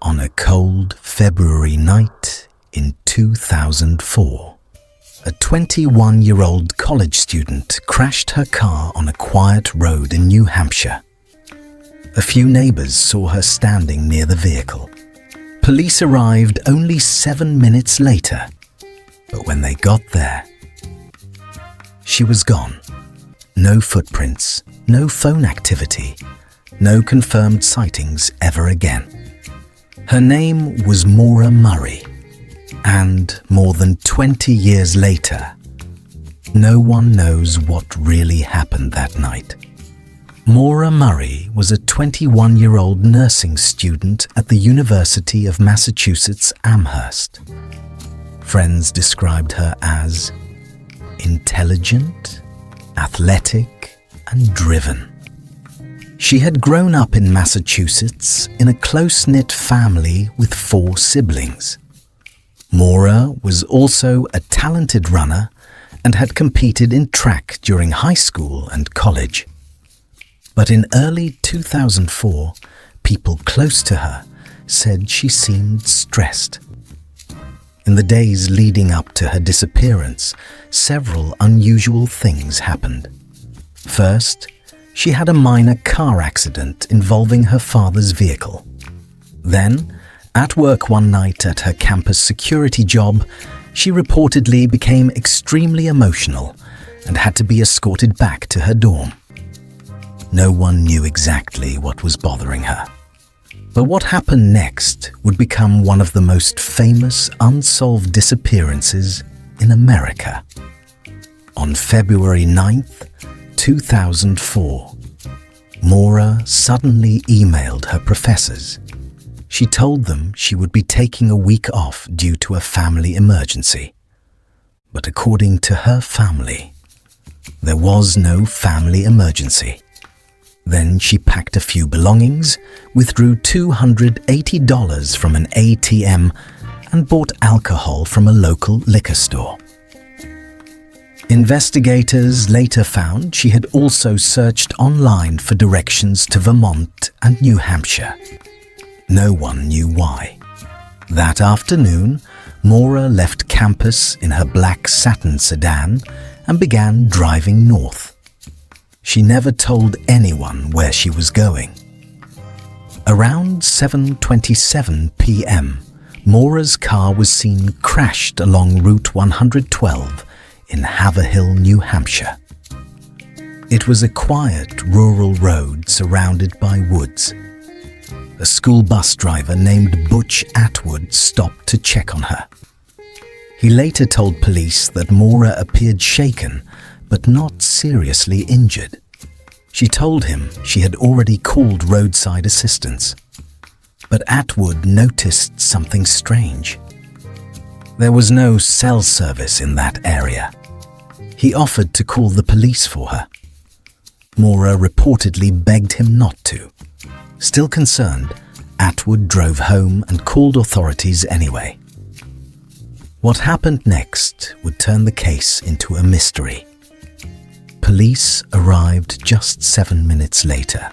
on a cold February night in 2004. A 21-year-old college student crashed her car on a quiet road in New Hampshire. A few neighbors saw her standing near the vehicle. Police arrived only 7 minutes later, but when they got there, she was gone. No footprints, no phone activity, no confirmed sightings ever again. Her name was Maura Murray, and more than 20 years later, no one knows what really happened that night. Maura Murray was a 21-year-old nursing student at the University of Massachusetts Amherst. Friends described her as intelligent, athletic, and driven. She had grown up in Massachusetts in a close-knit family with 4 siblings. Maura was also a talented runner and had competed in track during high school and college. But in early 2004, people close to her said she seemed stressed. In the days leading up to her disappearance, several unusual things happened. First, she had a minor car accident involving her father's vehicle. Then, at work one night at her campus security job, she reportedly became extremely emotional and had to be escorted back to her dorm. No one knew exactly what was bothering her. But what happened next would become one of the most famous unsolved disappearances in America. On February 9th, 2004, Maura suddenly emailed her professors. She told them she would be taking a week off due to a family emergency. But according to her family, there was no family emergency. Then she packed a few belongings, withdrew $280 from an ATM, and bought alcohol from a local liquor store. Investigators later found she had also searched online for directions to Vermont and New Hampshire. No one knew why. That afternoon, Maura left campus in her black satin sedan and began driving north. She never told anyone where she was going. Around 7:27 p.m., Maura's car was seen crashed along Route 112 in Haverhill, New Hampshire. It was a quiet rural road surrounded by woods. A school bus driver named Butch Atwood stopped to check on her. He later told police that Maura appeared shaken but not seriously injured. She told him she had already called roadside assistance. But Atwood noticed something strange. There was no cell service in that area. He offered to call the police for her. Maura reportedly begged him not to. Still concerned, Atwood drove home and called authorities anyway. What happened next would turn the case into a mystery. Police arrived just 7 minutes later,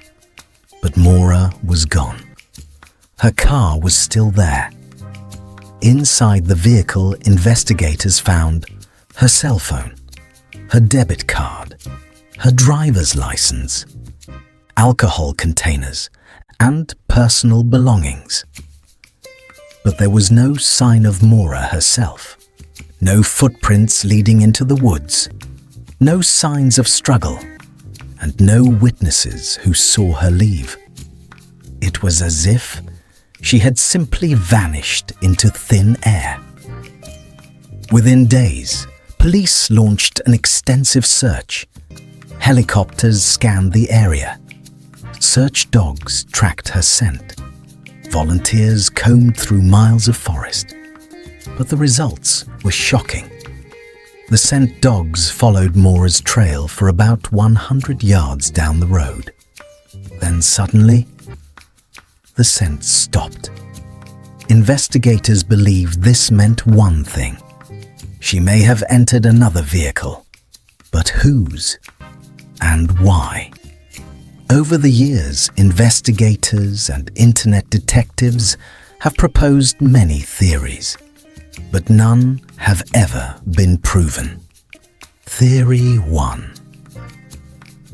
but Maura was gone. Her car was still there. Inside the vehicle, investigators found her cell phone, her debit card, her driver's license, alcohol containers, and personal belongings. But there was no sign of Maura herself, no footprints leading into the woods, no signs of struggle, and no witnesses who saw her leave. It was as if she had simply vanished into thin air. Within days, police launched an extensive search. Helicopters scanned the area. Search dogs tracked her scent. Volunteers combed through miles of forest. But the results were shocking. The scent dogs followed Maura's trail for about 100 yards down the road. Then suddenly, the scent stopped. Investigators believe this meant one thing. She may have entered another vehicle, but whose and why? Over the years, investigators and internet detectives have proposed many theories, but none have ever been proven. Theory 1.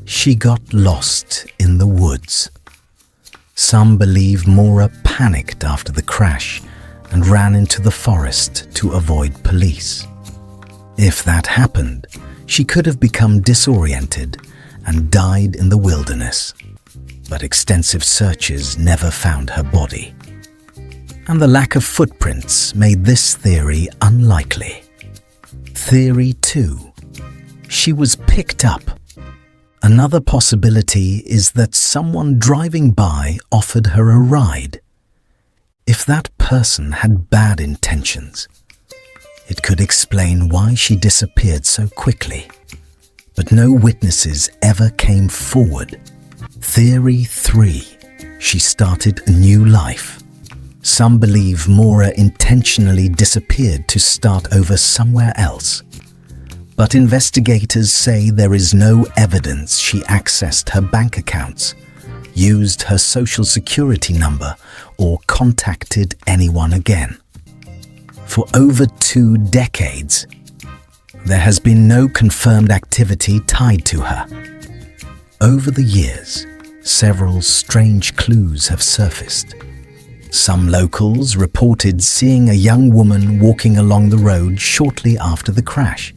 She got lost in the woods. Some believe Maura panicked after the crash and ran into the forest to avoid police. If that happened, she could have become disoriented and died in the wilderness, but extensive searches never found her body. And the lack of footprints made this theory unlikely. Theory 2. She was picked up. Another possibility is that someone driving by offered her a ride. If that person had bad intentions, it could explain why she disappeared so quickly. But no witnesses ever came forward. Theory 3. She started a new life. Some believe Maura intentionally disappeared to start over somewhere else. But investigators say there is no evidence she accessed her bank accounts, used her social security number, or contacted anyone again. For over 2 decades, there has been no confirmed activity tied to her. Over the years, several strange clues have surfaced. Some locals reported seeing a young woman walking along the road shortly after the crash.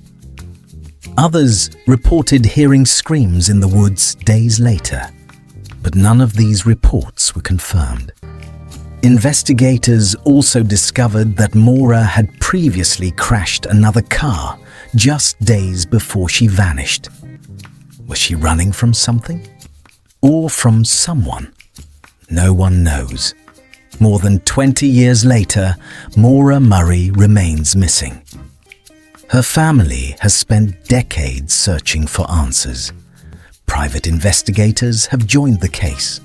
Others reported hearing screams in the woods days later, but none of these reports were confirmed. Investigators also discovered that Maura had previously crashed another car just days before she vanished. Was she running from something? Or from someone? No one knows. More than 20 years later, Maura Murray remains missing. Her family has spent decades searching for answers. Private investigators have joined the case.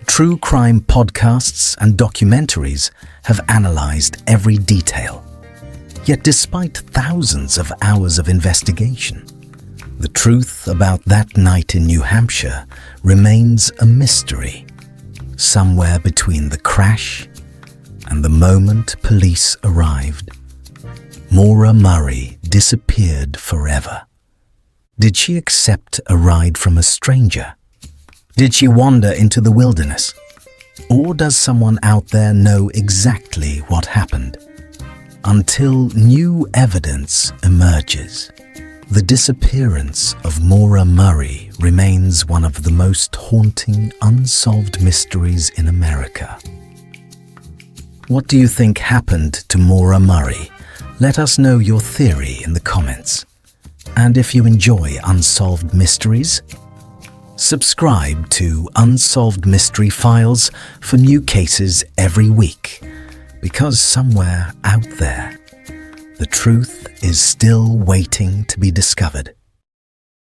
True crime podcasts and documentaries have analyzed every detail. Yet despite thousands of hours of investigation, the truth about that night in New Hampshire remains a mystery. Somewhere between the crash and the moment police arrived, Maura Murray disappeared forever. Did she accept a ride from a stranger? Did she wander into the wilderness? Or does someone out there know exactly what happened? Until new evidence emerges, the disappearance of Maura Murray remains one of the most haunting unsolved mysteries in America. What do you think happened to Maura Murray? Let us know your theory in the comments. And if you enjoy unsolved mysteries, subscribe to Unsolved Mystery Files for new cases every week, because somewhere out there, the truth is still waiting to be discovered.